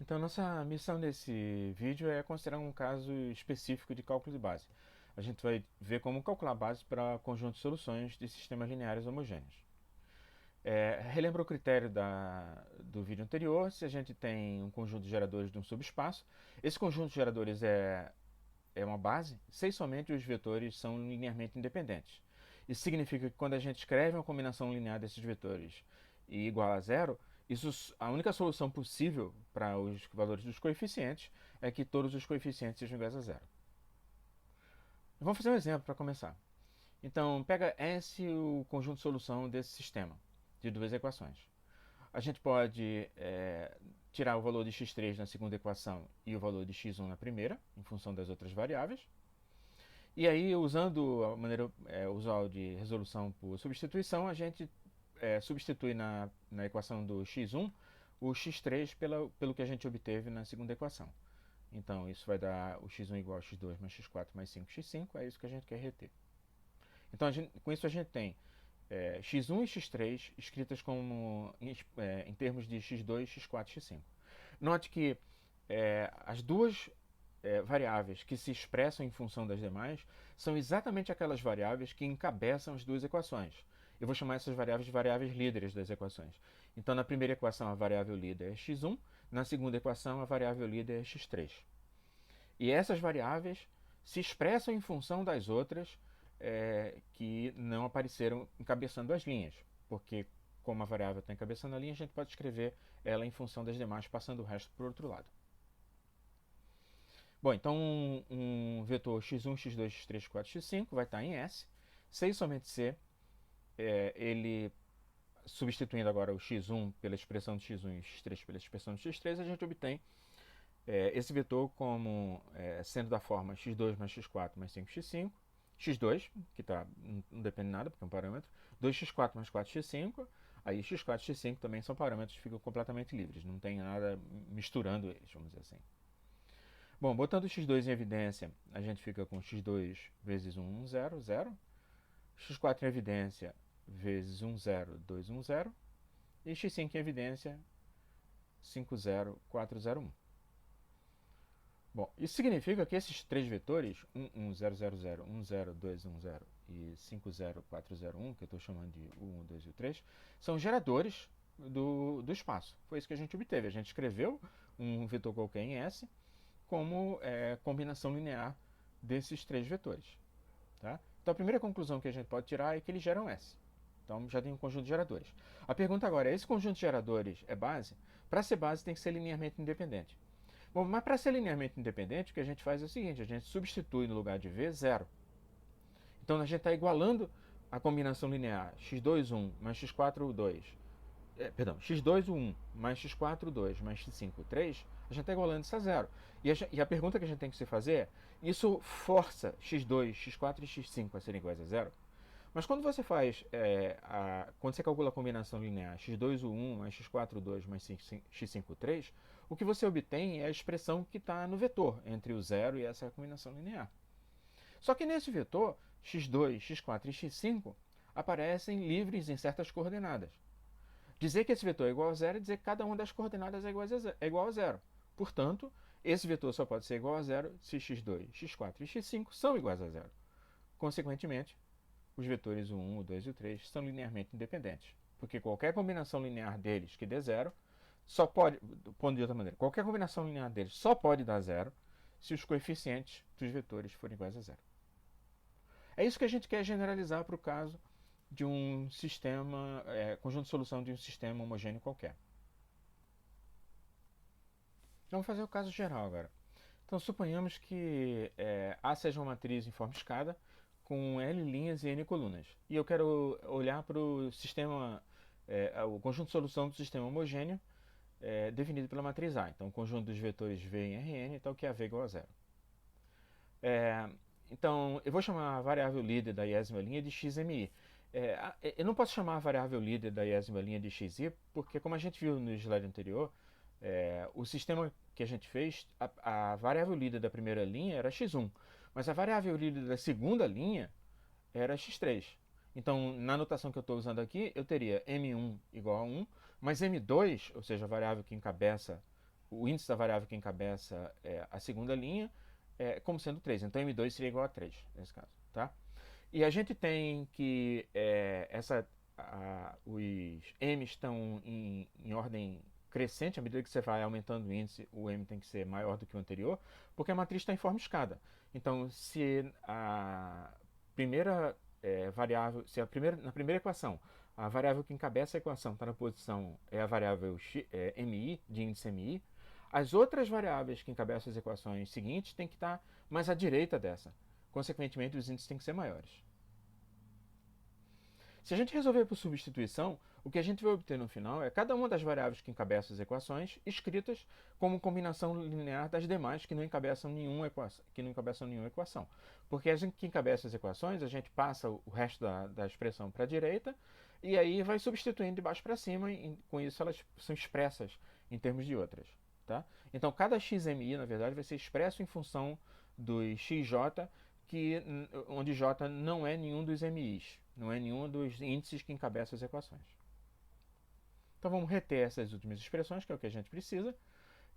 Então, nossa missão desse vídeo é considerar um caso específico de cálculo de base. A gente vai ver como calcular base para conjunto de soluções de sistemas lineares homogêneos. Relembra o critério do vídeo anterior. Se a gente tem um conjunto de geradores de um subespaço, esse conjunto de geradores é uma base se somente os vetores são linearmente independentes. Isso significa que quando a gente escreve uma combinação linear desses vetores e igual a zero, a única solução possível para os valores dos coeficientes é que todos os coeficientes sejam iguais a zero. Vamos fazer um exemplo para começar. Então, pega S o conjunto de solução desse sistema de duas equações. A gente pode tirar o valor de x3 na segunda equação e o valor de x1 na primeira, em função das outras variáveis. E aí, usando a maneira usual de resolução por substituição, a gente substitui na equação do x1 o x3 pelo que a gente obteve na segunda equação. Então, isso vai dar o x1 igual a x2 mais x4 mais 5x5, é isso que a gente quer reter. Então, com isso a gente tem x1 e x3 escritas como em termos de x2, x4 e x5. Note que as duas variáveis que se expressam em função das demais são exatamente aquelas variáveis que encabeçam as duas equações. Eu vou chamar essas variáveis de variáveis líderes das equações. Então, na primeira equação, a variável líder é x1, na segunda equação, a variável líder é x3. E essas variáveis se expressam em função das outras que não apareceram encabeçando as linhas, porque como a variável está encabeçando a linha, a gente pode escrever ela em função das demais, passando o resto para o outro lado. Bom, então um vetor x1, x2, x3, x4, x5 vai estar em S. Se e somente C, ele substituindo agora o x1 pela expressão de x1 e o x3 pela expressão de x3, a gente obtém esse vetor como sendo da forma x2 mais x4 mais 5x5, x2, que não depende de nada, porque é um parâmetro, 2x4 mais 4x5, aí x4 e x5 também são parâmetros que ficam completamente livres, não tem nada misturando eles, vamos dizer assim. Bom, botando o x2 em evidência, a gente fica com x2 vezes 1, 1, 0, 0. x4 em evidência vezes 1, 0, 2, 1, 0. E x5 em evidência, 5, 0, 4, 0, 1. Bom, isso significa que esses três vetores, 1, 1, 0, 0, 0, 1, 0, 2, 1, 0 e 5, 0, 4, 0, 1, que eu estou chamando de 1, 2 e 3, são geradores do espaço. Foi isso que a gente obteve. A gente escreveu um vetor qualquer em S como combinação linear desses três vetores. Tá? Então a primeira conclusão que a gente pode tirar é que eles geram S. Então já tem um conjunto de geradores. A pergunta agora é, esse conjunto de geradores é base? Para ser base tem que ser linearmente independente. Bom, mas para ser linearmente independente, o que a gente faz é o seguinte, a gente substitui no lugar de V, 0. Então a gente está igualando a combinação linear x2, 1 mais x4, 2. Perdão, x2, 1 mais x4, 2 mais x5, 3, a gente está igualando isso a zero. E a pergunta que a gente tem que se fazer é, isso força x2, x4 e x5 a serem iguais a zero? Mas quando você faz, quando você calcula a combinação linear x2, 1 mais x4, 2 mais x5, 3, o que você obtém é a expressão que está no vetor, entre o zero e essa combinação linear. Só que nesse vetor, x2, x4 e x5 aparecem livres em certas coordenadas. Dizer que esse vetor é igual a zero é dizer que cada uma das coordenadas é igual a zero. Portanto, esse vetor só pode ser igual a zero se x2, x4 e x5 são iguais a zero. Consequentemente, os vetores o 1, o 2 e o 3 são linearmente independentes. Porque qualquer combinação linear deles que dê zero, só pode, pondo de outra maneira, qualquer combinação linear deles só pode dar zero se os coeficientes dos vetores forem iguais a zero. É isso que a gente quer generalizar para o caso de um sistema, conjunto de solução de um sistema homogêneo qualquer. Vamos fazer o caso geral agora. Então, suponhamos que A seja uma matriz em forma escada com L linhas e N colunas. E eu quero olhar para o sistema, o conjunto de solução do sistema homogêneo definido pela matriz A. Então, o conjunto dos vetores V em Rn, então que é V igual a zero. Então, eu vou chamar a variável líder da iésima linha de xmi. Eu não posso chamar a variável líder da iésima linha de xi, porque, como a gente viu no slide anterior, o sistema que a gente fez, a variável líder da primeira linha era x1, mas a variável líder da segunda linha era x3. Então, na notação que eu estou usando aqui, eu teria m1 igual a 1, mas m2, ou seja, a variável que encabeça o índice da variável que encabeça a segunda linha como sendo 3. Então M2 seria igual a 3 nesse caso. Tá? E a gente tem que os M estão em ordem crescente. À medida que você vai aumentando o índice, o M tem que ser maior do que o anterior, porque a matriz está em forma escada. Então, se a primeira variável, se na primeira equação, a variável que encabeça a equação está na posição, é a variável MI, de índice MI, as outras variáveis que encabeçam as equações seguintes têm que estar mais à direita dessa. Consequentemente, os índices têm que ser maiores. Se a gente resolver por substituição, o que a gente vai obter no final é cada uma das variáveis que encabeçam as equações escritas como combinação linear das demais que não encabeçam nenhuma equação. Porque as que encabeçam as equações, a gente passa o resto da expressão para a direita e aí vai substituindo de baixo para cima, e com isso elas são expressas em termos de outras. Tá? Então cada xmi, na verdade, vai ser expresso em função dos xj, onde j não é nenhum dos mi's, não é nenhum dos índices que encabeçam as equações. Então vamos reter essas últimas expressões, que é o que a gente precisa,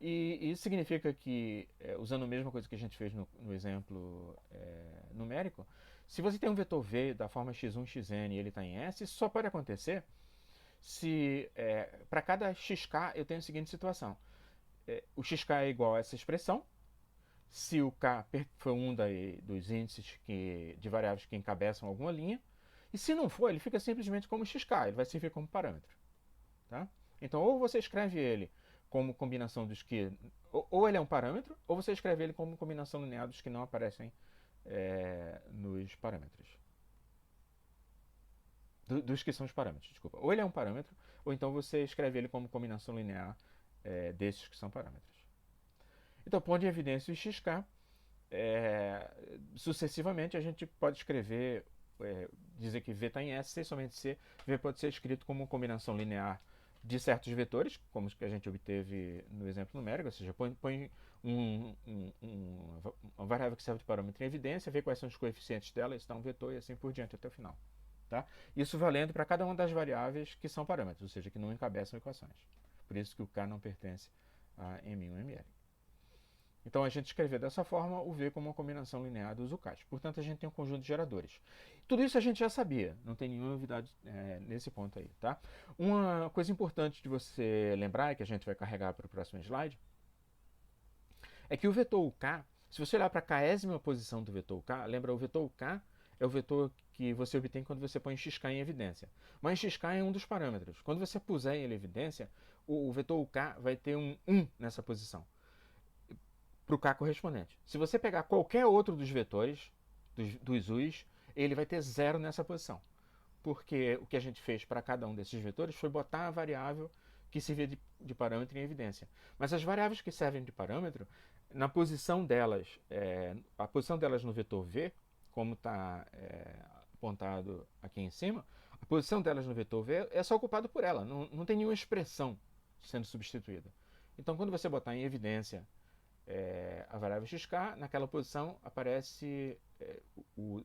e isso significa que, usando a mesma coisa que a gente fez no exemplo numérico, se você tem um vetor v da forma x1, xn e ele está em S, isso só pode acontecer se para cada xk eu tenho a seguinte situação. O xk é igual a essa expressão, se o k for um dos índices de variáveis que encabeçam alguma linha, e se não for, ele fica simplesmente como xk, ele vai servir como parâmetro. Tá? Então, ou você escreve ele como combinação dos que... Ou ele é um parâmetro, ou você escreve ele como combinação linear dos que não aparecem nos parâmetros. Dos que são os parâmetros, desculpa. Ou ele é um parâmetro, ou então você escreve ele como combinação linear desses que são parâmetros. Então, pondo em evidência o xk, sucessivamente a gente pode escrever, dizer que V está em S, se somente C. V pode ser escrito como combinação linear de certos vetores, como os que a gente obteve no exemplo numérico, ou seja, põe uma variável que serve de parâmetro em evidência, vê quais são os coeficientes dela, isso dá um vetor e assim por diante até o final. Tá? Isso valendo para cada uma das variáveis que são parâmetros, ou seja, que não encabeçam equações. Por isso que o K não pertence a M1 e ML. Então a gente escreveu dessa forma o V como uma combinação linear dos UKs. Portanto, a gente tem um conjunto de geradores. Tudo isso a gente já sabia, não tem nenhuma novidade nesse ponto aí. Tá? Uma coisa importante de você lembrar, que a gente vai carregar para o próximo slide, é que o vetor UK, se você olhar para a késima posição do vetor UK, lembra, o vetor UK é o vetor que você obtém quando você põe xk em evidência. Mas xk é um dos parâmetros. Quando você puser ele em evidência, o vetor UK vai ter um 1 nessa posição para o K correspondente. Se você pegar qualquer outro dos vetores, dos U's, ele vai ter 0 nessa posição. Porque o que a gente fez para cada um desses vetores foi botar a variável que servia de parâmetro em evidência. Mas as variáveis que servem de parâmetro, na posição delas, a posição delas no vetor V, como está apontado aqui em cima, a posição delas no vetor V é só ocupada por ela, não tem nenhuma expressão sendo substituída. Então, quando você botar em evidência a variável xk, naquela posição aparece 1.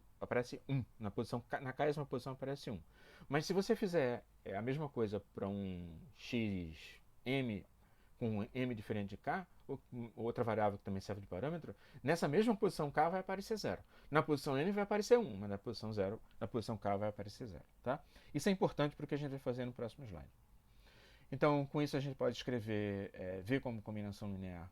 Na késima posição aparece 1. Mas se você fizer a mesma coisa para um xm com um m diferente de k, ou outra variável que também serve de parâmetro, nessa mesma posição k vai aparecer 0. Na posição n vai aparecer 1, mas na posição k vai aparecer 0. Tá? Isso é importante para o que a gente vai fazer no próximo slide. Então, com isso a gente pode escrever V como combinação linear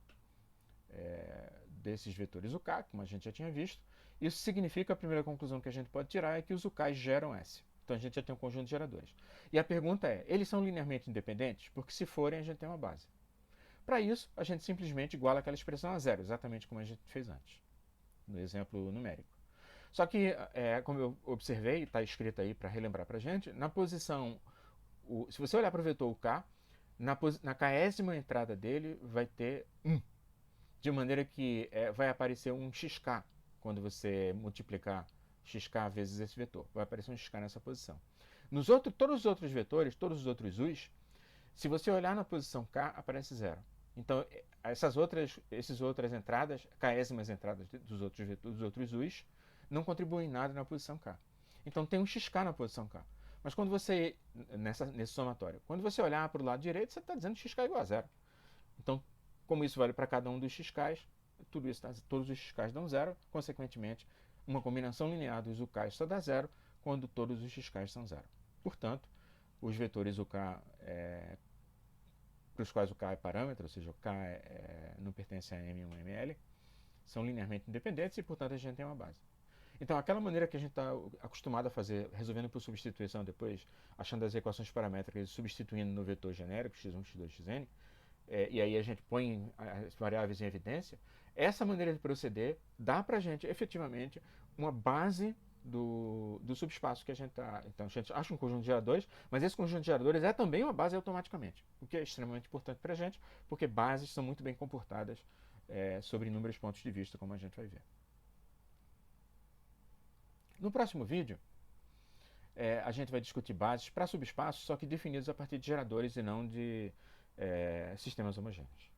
desses vetores UK, como a gente já tinha visto. Isso significa, a primeira conclusão que a gente pode tirar é que os UKs geram S. Então a gente já tem um conjunto de geradores. E a pergunta é, eles são linearmente independentes? Porque se forem, a gente tem uma base. Para isso, a gente simplesmente iguala aquela expressão a 0, exatamente como a gente fez antes, no exemplo numérico. Só que, como eu observei, está escrito aí para relembrar para a gente, na posição, se você olhar para o vetor UK, na késima entrada dele vai ter 1. De maneira que vai aparecer um xk quando você multiplicar xk vezes esse vetor. Vai aparecer um xk nessa posição. Todos os outros vetores, todos os outros u's, se você olhar na posição k, aparece 0. Então, essas outras entradas, késimas entradas dos outros u's, não contribuem em nada na posição k. Então, tem um xk na posição k. Mas quando você, nesse somatório, quando você olhar para o lado direito, você está dizendo que xk é igual a 0. Então, Como isso vale para cada um dos xk's, todos os xk's dão zero, consequentemente, uma combinação linear dos uk's só dá zero quando todos os xk's são zero. Portanto, os vetores uk para os quais o k é parâmetro, ou seja, o k não pertence a M1 ML, são linearmente independentes e, portanto, a gente tem uma base. Então, aquela maneira que a gente está acostumado a fazer, resolvendo por substituição depois, achando as equações paramétricas e substituindo no vetor genérico, x1, x2, xn, e aí a gente põe as variáveis em evidência, essa maneira de proceder dá para a gente, efetivamente, uma base do subespaço que a gente está. Então, a gente acha um conjunto de geradores, mas esse conjunto de geradores é também uma base automaticamente, o que é extremamente importante para a gente, porque bases são muito bem comportadas sobre inúmeros pontos de vista, como a gente vai ver. No próximo vídeo, a gente vai discutir bases para subespaços, só que definidos a partir de geradores e não de sistemas homogêneos.